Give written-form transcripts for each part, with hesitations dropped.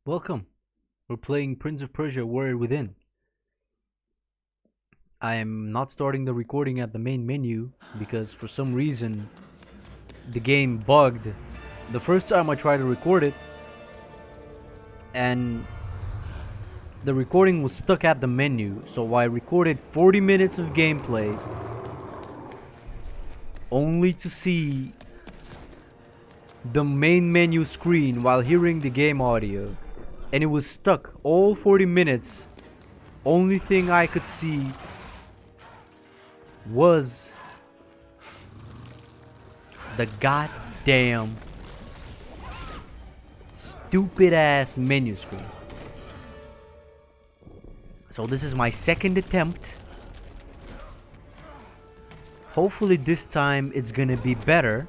Welcome. We're playing Prince of Persia Warrior Within. I am not starting the recording at the main menu because for some reason the game bugged the first time I tried to record it, and the recording was stuck at the menu. So I recorded 40 minutes of gameplay only to see the main menu screen while hearing the game audio, and it was stuck all 40 minutes. Only thing I could see was the goddamn stupid ass menu screen. So this is my second attempt. Hopefully this time it's gonna be better.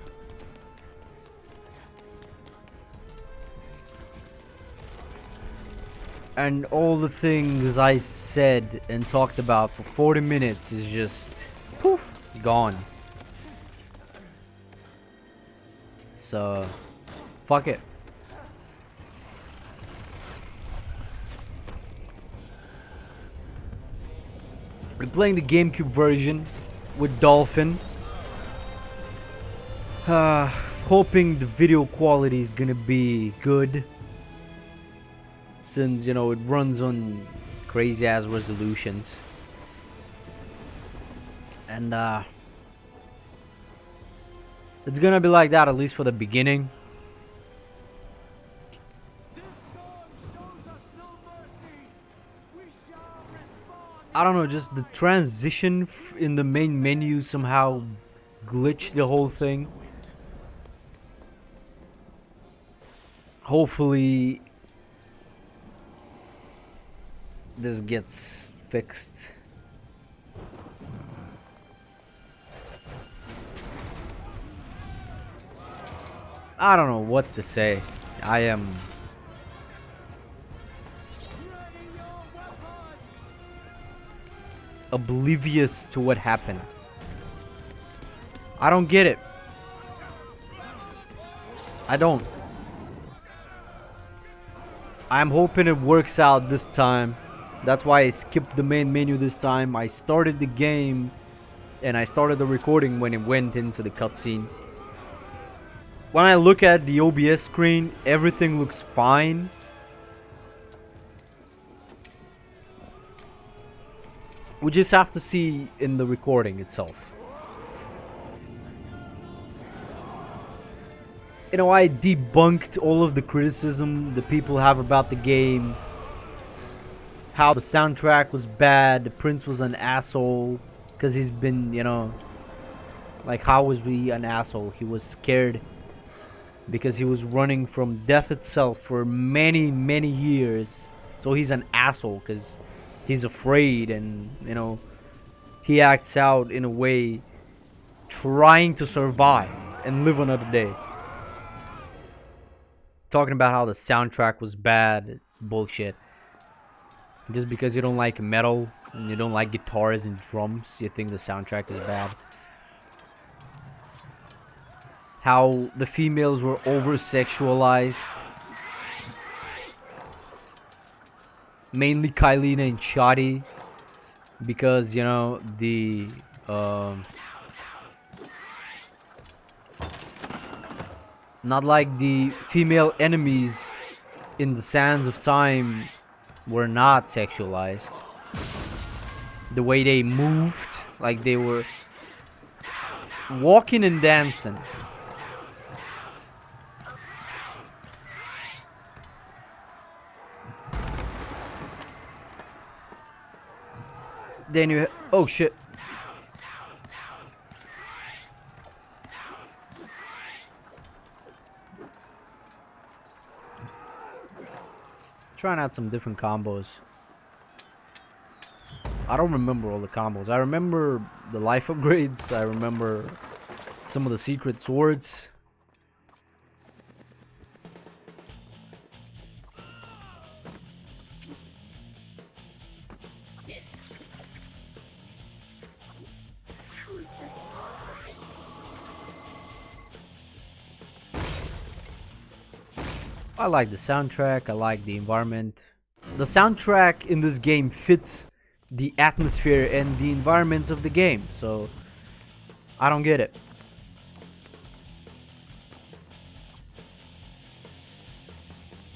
And all the things I said and talked about for 40 minutes is just poof, gone. So, fuck it. We're playing the Gamecube version with Dolphin. Hoping the video quality is gonna be good, since it runs on crazy ass resolutions. And it's gonna be like that at least for the beginning. I don't know, just the transition in the main menu somehow glitched the whole thing. Hopefully this gets fixed. I don't know what to say. I am oblivious to what happened. I don't get it. I don't. I'm hoping it works out this time. That's why I skipped the main menu this time. I started the game and I started the recording when it went into the cutscene. When I look at the OBS screen, everything looks fine. We just have to see in the recording itself. I debunked all of the criticism the people have about the game. How the soundtrack was bad, the Prince was an asshole because he's been, like, how was he an asshole? He was scared because he was running from death itself for many, many years. So he's an asshole because he's afraid, and, he acts out in a way trying to survive and live another day. Talking about how the soundtrack was bad, bullshit. Just because you don't like metal and you don't like guitars and drums, you think the soundtrack is bad. How the females were over-sexualized. Mainly Kylina and Shadi. Because, the... not like the female enemies in the Sands of Time were not sexualized. The way they moved, like they were walking and dancing. Then you... oh shit. Trying out some different combos. I don't remember all the combos. I remember the life upgrades. I remember some of the secret swords. I like the soundtrack, I like the environment. The soundtrack in this game fits the atmosphere and the environment of the game, so I don't get it.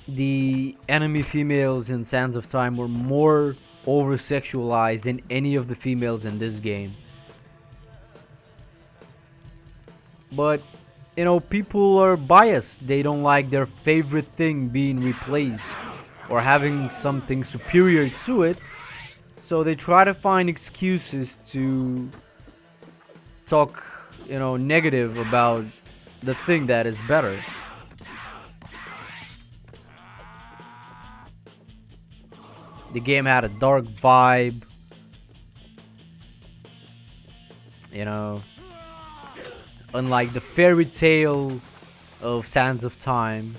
The enemy females in Sands of Time were more over-sexualized than any of the females in this game. But, you know, people are biased. They don't like their favorite thing being replaced or having something superior to it. So they try to find excuses to talk, you know, negative about the thing that is better. The game had a dark vibe, you know, unlike the fairy tale of Sands of Time.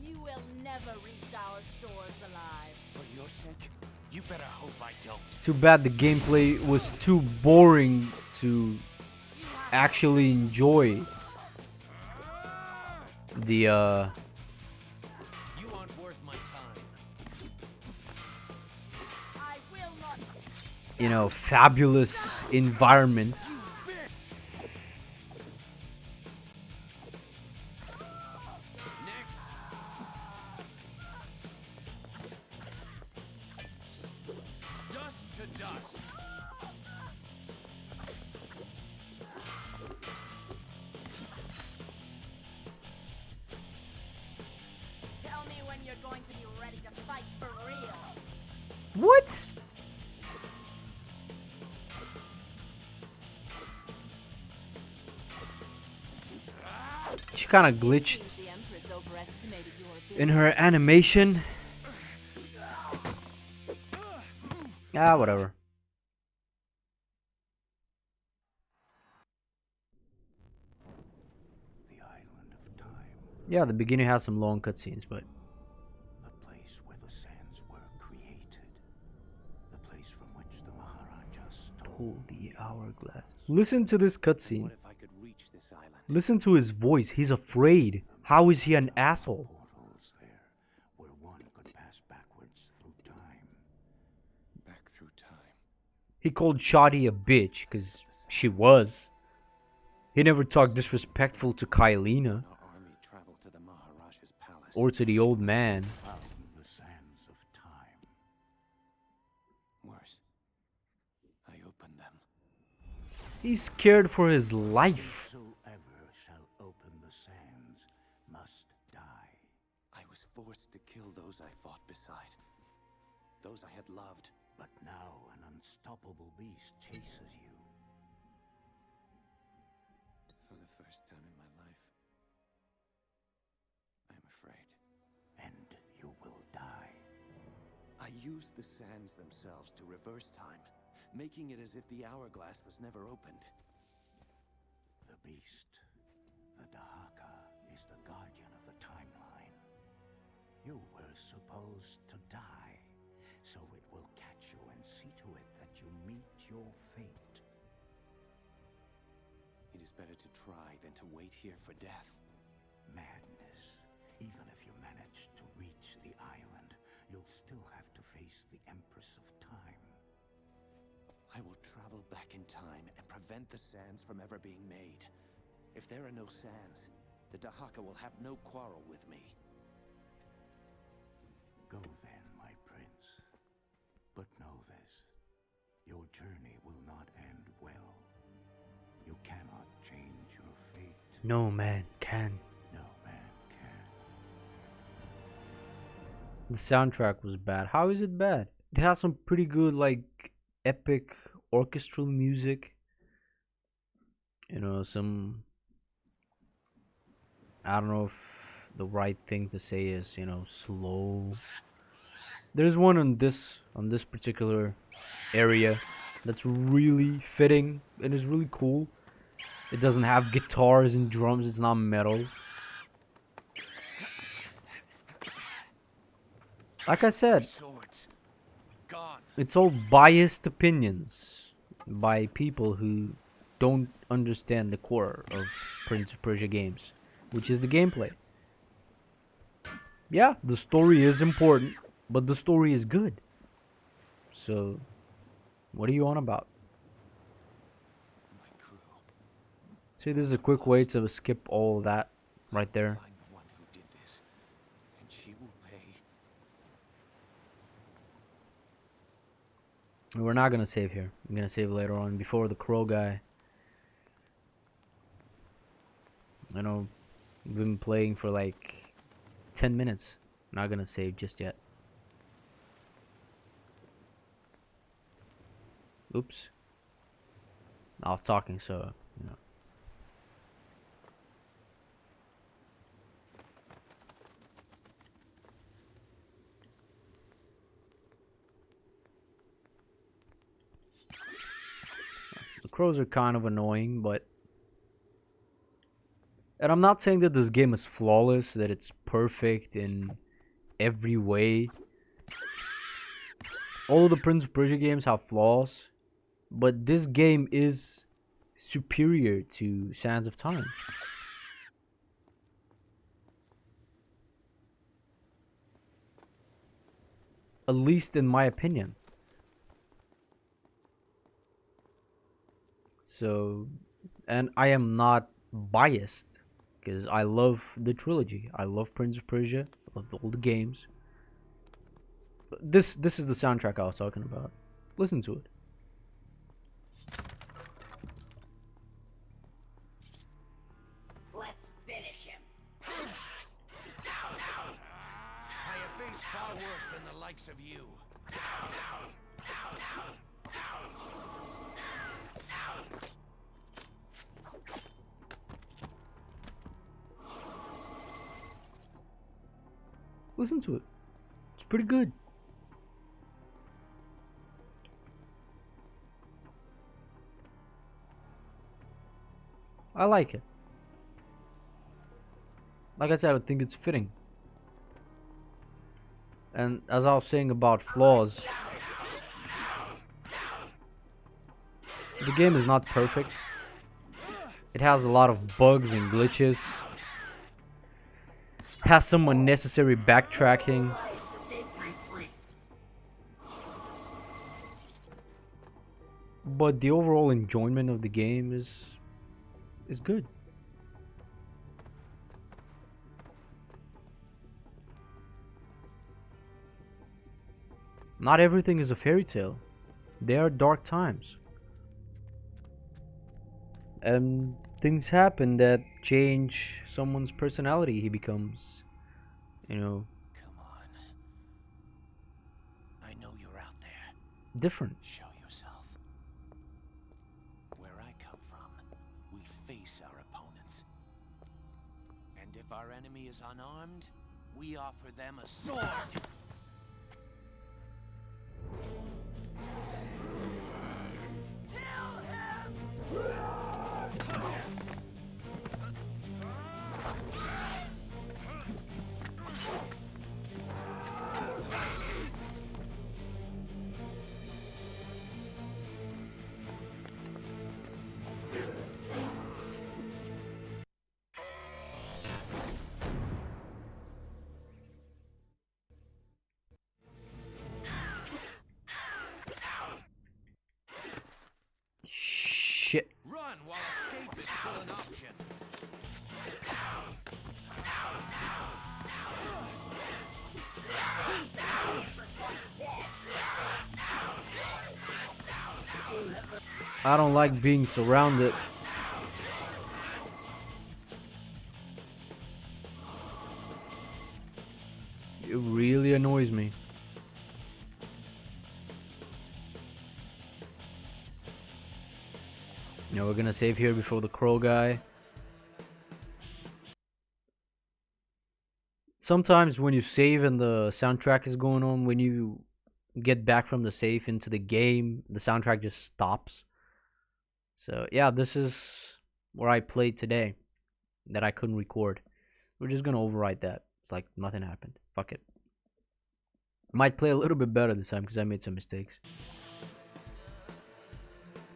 You will never reach our shores alive. For your sake, you better hope I don't. Too bad the gameplay was too boring to actually enjoy the You aren't worth my time. I will not. you know, fabulous environment. Bitch! Next! Dust to dust! Tell me when you're going to be ready to fight for real. What? She kind of glitched Seems the Empress overestimated your ability. in her animation. Ah, whatever. The island of time, Yeah, the beginning has some long cutscenes, but the place where the sands were created, the place from which the Maharaja stole. holy hourglass. Listen to this cutscene. What if I could reach this island? Listen to his voice. He's afraid. How is he an asshole? Portals there, where one could pass backwards through time. Back through time. He called Shoddy a bitch, because she was. He never talked disrespectful to Kylina Our army traveled to the Maharaja's palace. or to the old man. Found the sands of time. Worse. I opened them. He's scared for his life. Whosoever shall open the sands must die. I was forced to kill those I fought beside. Those I had loved. But now an unstoppable beast chases you. For the first time in my life, I am afraid. And you will die. I used the sands themselves to reverse time, making it as if the hourglass was never opened. The beast, the Dahaka, is the guardian of the timeline. You were supposed to die, so it will catch you and see to it that you meet your fate. It is better to try than to wait here for death. Madness. Even if you manage to reach the island, you'll still have to face the Empress of Time. I will travel back in time and prevent the sands from ever being made. If there are no sands, the Dahaka will have no quarrel with me. Go then, my prince. But know this. Your journey will not end well. You cannot change your fate. No man can. No man can. The soundtrack was bad. How is it bad? It has some pretty good, like, epic orchestral music. You know, some... I don't know if the right thing to say is, you know, slow. There's one on this particular area that's really fitting and is really cool. It doesn't have guitars and drums, it's not metal. Like I said, Swords. Gone. it's all biased opinions by people who don't understand the core of Prince of Persia games, which is the gameplay. Yeah, the story is important, but the story is good. So, what are you on about? My crew. See, this is a quick way to skip all that right there. Find the one who did this, and she will pay. We're not gonna save here. I'm gonna save later on before the crow guy. I know we've been playing for like 10 minutes. Not gonna save just yet. Oops. I was talking, so, you know. The crows are kind of annoying, but... And I'm not saying that this game is flawless, that it's perfect in every way. All of the Prince of Persia games have flaws, but this game is superior to Sands of Time. At least in my opinion. So, and I am not biased because I love the trilogy. I love Prince of Persia. I love all the games. This is the soundtrack I was talking about. Listen to it. Let's finish him. I have faced far worse than the likes of you. Listen to it. It's pretty good. I like it. Like I said, I think it's fitting. And as I was saying about flaws, the game is not perfect. It has a lot of bugs and glitches. Has some unnecessary backtracking. But the overall enjoyment of the game is good. Not everything is a fairy tale. There are dark times. And things happen that change someone's personality. He becomes, you know, Come on. I know you're out there. different. Show yourself. Where I come from, we face our opponents. And if our enemy is unarmed, we offer them a sword. Shit. Run while escape is still an option. I don't like being surrounded. It really annoys me. You know, we're gonna save here before the crow guy. Sometimes when you save and the soundtrack is going on, when you get back from the save into the game, the soundtrack just stops. So yeah, this is where I played today that I couldn't record. We're just gonna overwrite that. It's like nothing happened. Fuck it. Might play a little bit better this time because I made some mistakes.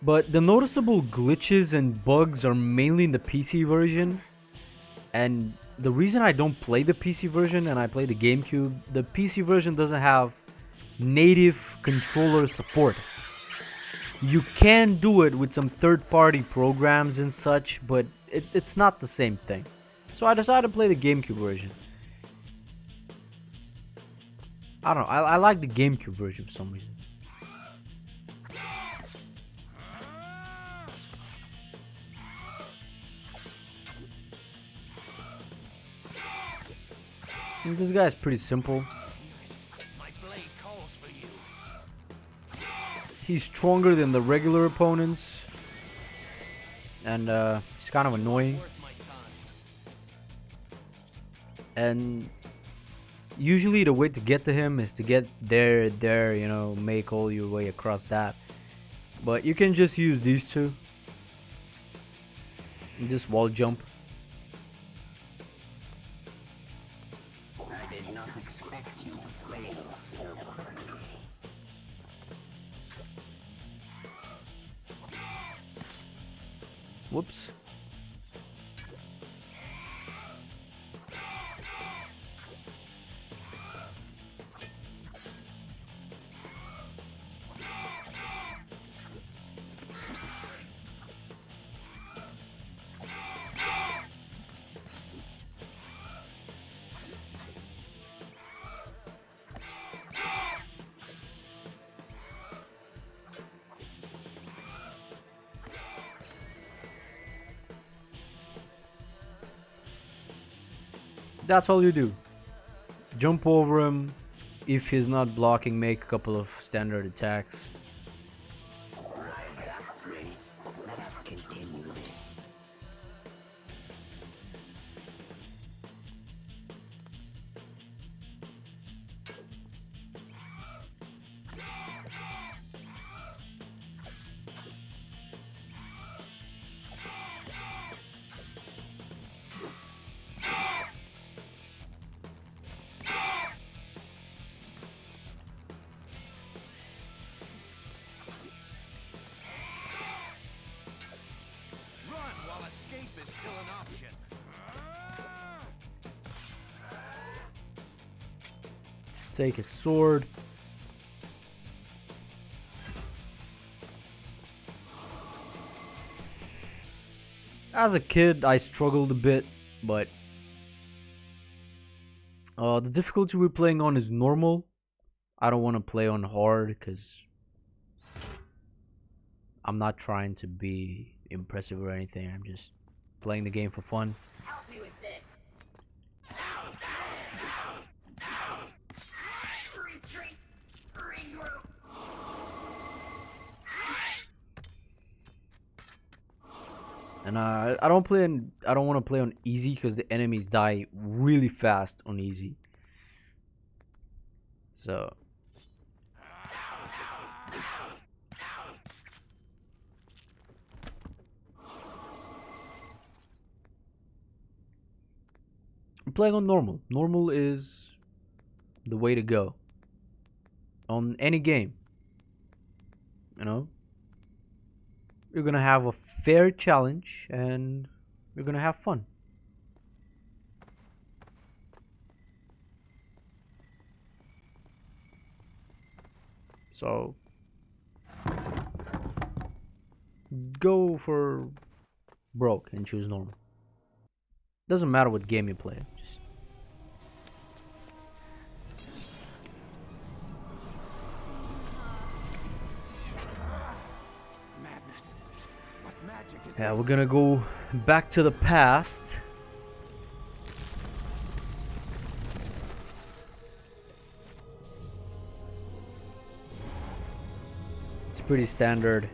But the noticeable glitches and bugs are mainly in the PC version. And the reason I don't play the PC version and I play the GameCube, the PC version doesn't have native controller support. You can do it with some third-party programs and such, but it's not the same thing. So I decided to play the GameCube version. I don't know, I like the GameCube version for some reason. And this guy's pretty simple. My blade calls for you. He's stronger than the regular opponents. And he's kind of annoying. Worth my time. And usually the way to get to him is to get there, you know, make all your way across that. But you can just use these two. And just wall jump. I did not expect you to fail so quickly. Whoops. That's all you do. Jump over him. If he's not blocking, make a couple of standard attacks. Rise up, Prince. Let us continue this. Run while escape is still an option. Take his sword. As a kid, I struggled a bit, but the difficulty we're playing on is normal. I don't want to play on hard because I'm not trying to be impressive or anything. I'm just playing the game for fun. Help me with this. Retreat. Regroup. And I don't want to play on easy because the enemies die really fast on easy. So I'm playing on normal. Normal is the way to go on any game. You know, you're gonna have a fair challenge and you're gonna have fun. So go for broke and choose normal. Doesn't matter what game you play. Just Madness. What magic is yeah, this? we're gonna go back to the past. It's pretty standard.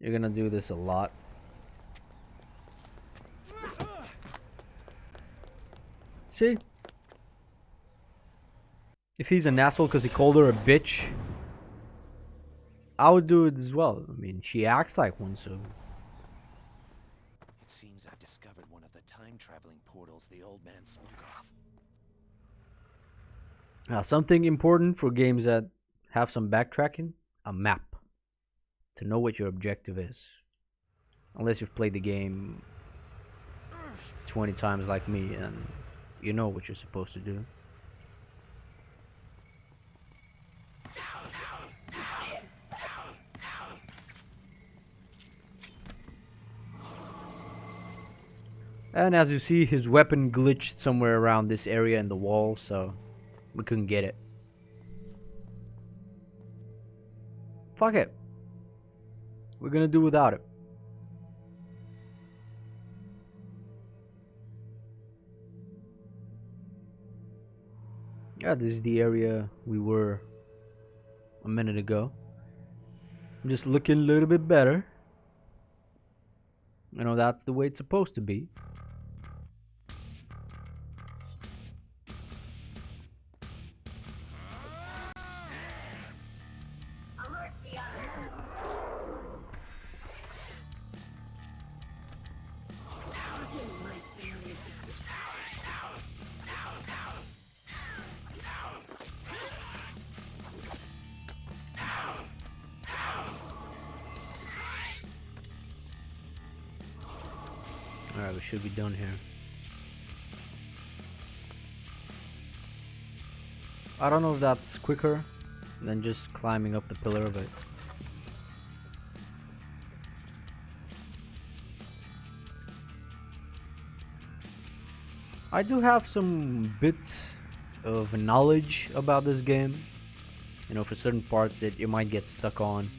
You're gonna do this a lot. See? If he's an asshole because he called her a bitch, I would do it as well. I mean, she acts like one, so. It seems I've discovered one of the time-traveling portals the old man spoke of. Something important for games that have some backtracking: a map. To know what your objective is. Unless you've played the game 20 times like me, and you know what you're supposed to do. And as you see, his weapon glitched somewhere around this area in the wall, so we couldn't get it. Fuck it. We're gonna do without it. Yeah, this is the area we were a minute ago. Just looking a little bit better. You know, that's the way it's supposed to be. Alright, we should be done here. I don't know if that's quicker than just climbing up the pillar, but I do have some bits of knowledge about this game. You know, for certain parts that you might get stuck on,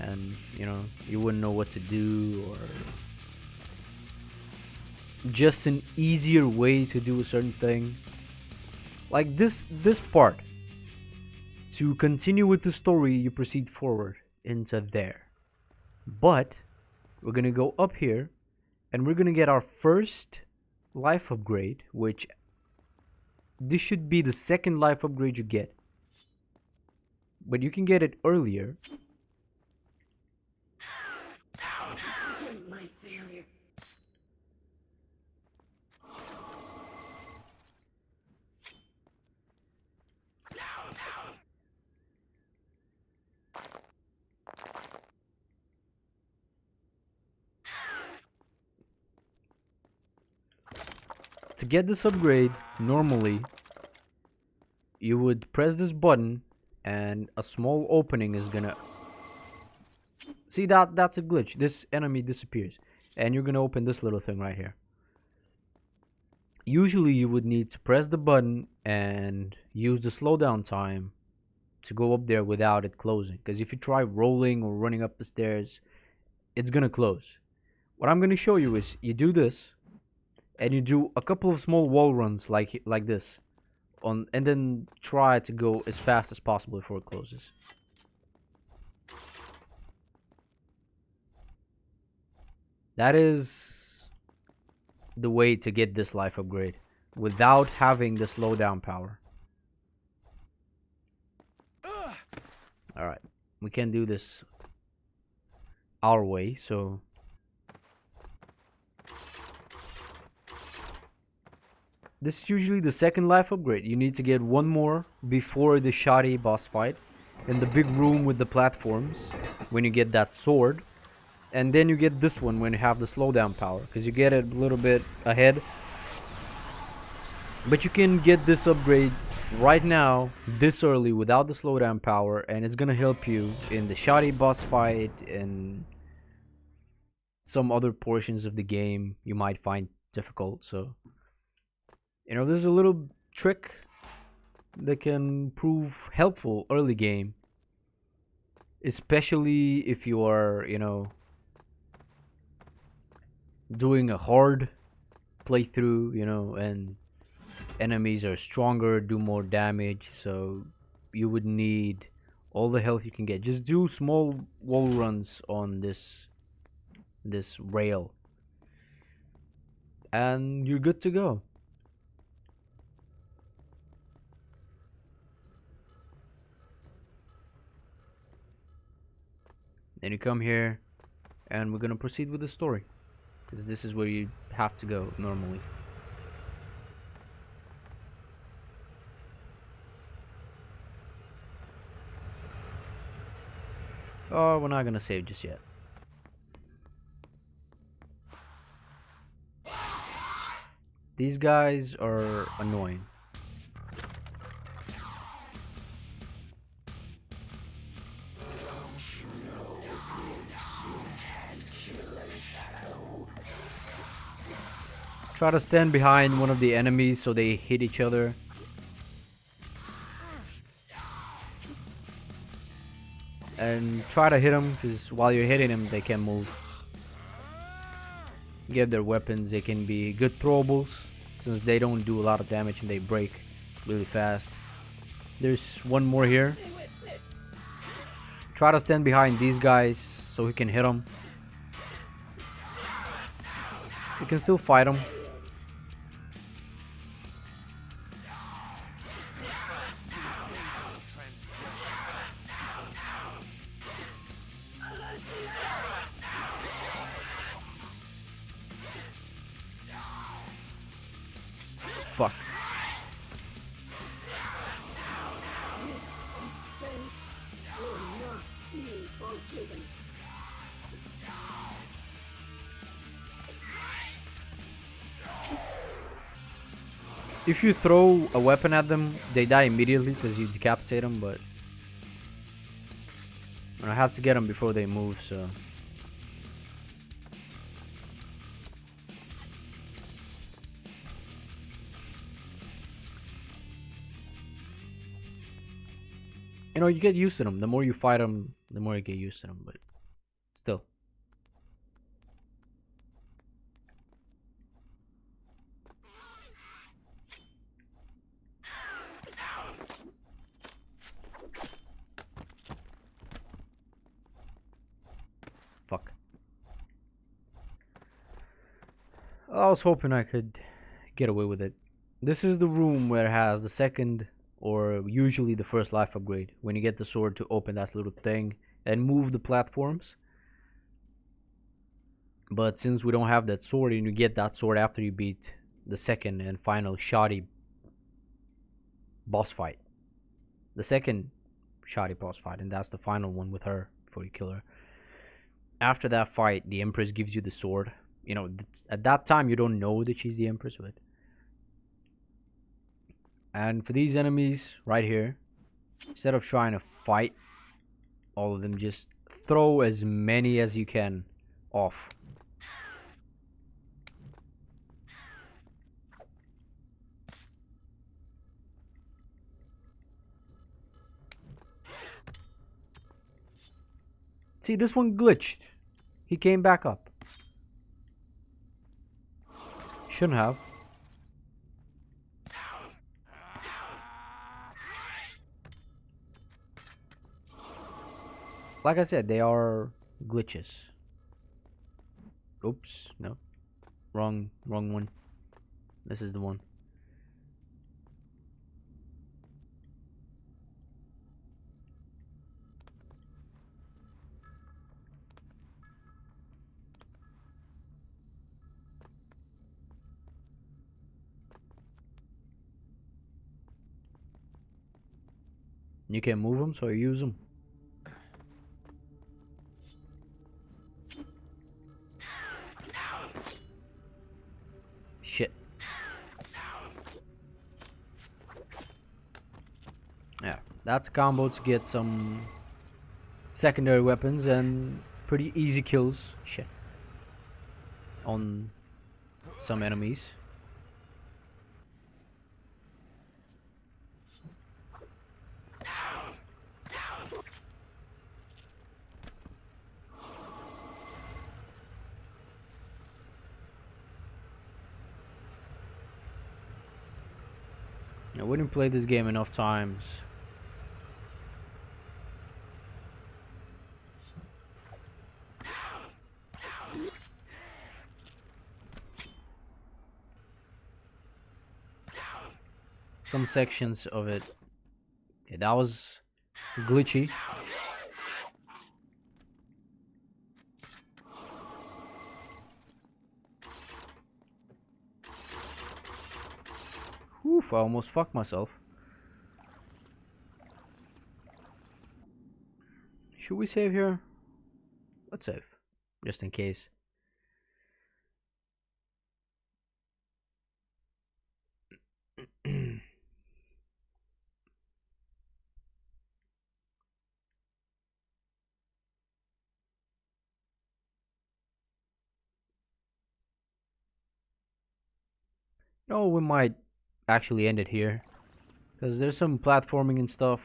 and you know, you wouldn't know what to do, or just an easier way to do a certain thing. Like this part. To continue with the story, you proceed forward into there. But we're gonna go up here, and we're gonna get our first life upgrade, which this should be the second life upgrade you get. But you can get it earlier. To get this upgrade, normally you would press this button and a small opening is gonna see that's a glitch. This enemy disappears and you're gonna open this little thing right here. Usually you would need to press the button and use the slowdown time to go up there without it closing, because if you try rolling or running up the stairs, it's gonna close. What I'm gonna show you is you do this and you do a couple of small wall runs like this on, and then try to go as fast as possible before it closes. That is the way to get this life upgrade without having the slowdown power. Alright, we can do this our way, so this is usually the second life upgrade. You need to get one more before the shoddy boss fight in the big room with the platforms when you get that sword. And then you get this one when you have the slowdown power, because you get it a little bit ahead. But you can get this upgrade right now, this early, without the slowdown power, and it's gonna help you in the shoddy boss fight and some other portions of the game you might find difficult. So, you know, there's a little trick that can prove helpful early game, especially if you are, you know, doing a hard playthrough, you know, and enemies are stronger, do more damage, so you would need all the health you can get. Just do small wall runs on this rail and you're good to go. Then you come here and we're gonna proceed with the story, because this is where you have to go normally. Oh, we're not gonna save just yet. These guys are annoying. Try to stand behind one of the enemies so they hit each other. And try to hit them, because while you're hitting them, they can move. Get their weapons, they can be good throwables, since they don't do a lot of damage and they break really fast. There's one more here. Try to stand behind these guys so he can hit them. You can still fight them. Fuck. If you throw a weapon at them, they die immediately because you decapitate them, but I have to get them before they move, so... You know, you get used to them. The more you fight them, the more you get used to them, but still. Fuck. I was hoping I could get away with it. This is the room where it has the second, or usually the first life upgrade, when you get the sword to open that little thing and move the platforms. But since we don't have that sword, and you get that sword after you beat the second and final shoddy boss fight. The second shoddy boss fight, and that's the final one with her before you kill her. After that fight, the Empress gives you the sword. You know, at that time you don't know that she's the Empress, but... And for these enemies right here, instead of trying to fight all of them, just throw as many as you can off. See, this one glitched. He came back up. Shouldn't have. Like I said, they are glitches. Oops, no. Wrong one. This is the one. You can move them, so you use them. Shit. Yeah, that's a combo to get some secondary weapons and pretty easy kills. Shit. On some enemies. I wouldn't play this game enough times. Some sections of it. Yeah, that was glitchy. Oof, I almost fucked myself. Should we save here? Let's save. Just in case. No, we might actually end it here. Because there's some platforming and stuff.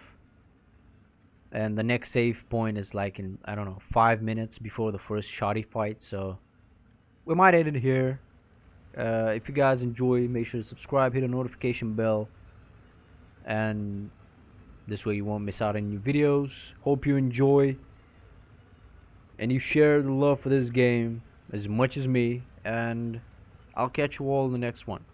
And the next save point is like in, I don't know, 5 minutes before the first shoddy fight. So we might end it here. If you guys enjoy, make sure to subscribe, hit the notification bell. And this way you won't miss out on new videos. Hope you enjoy. And you share the love for this game as much as me. And I'll catch you all in the next one.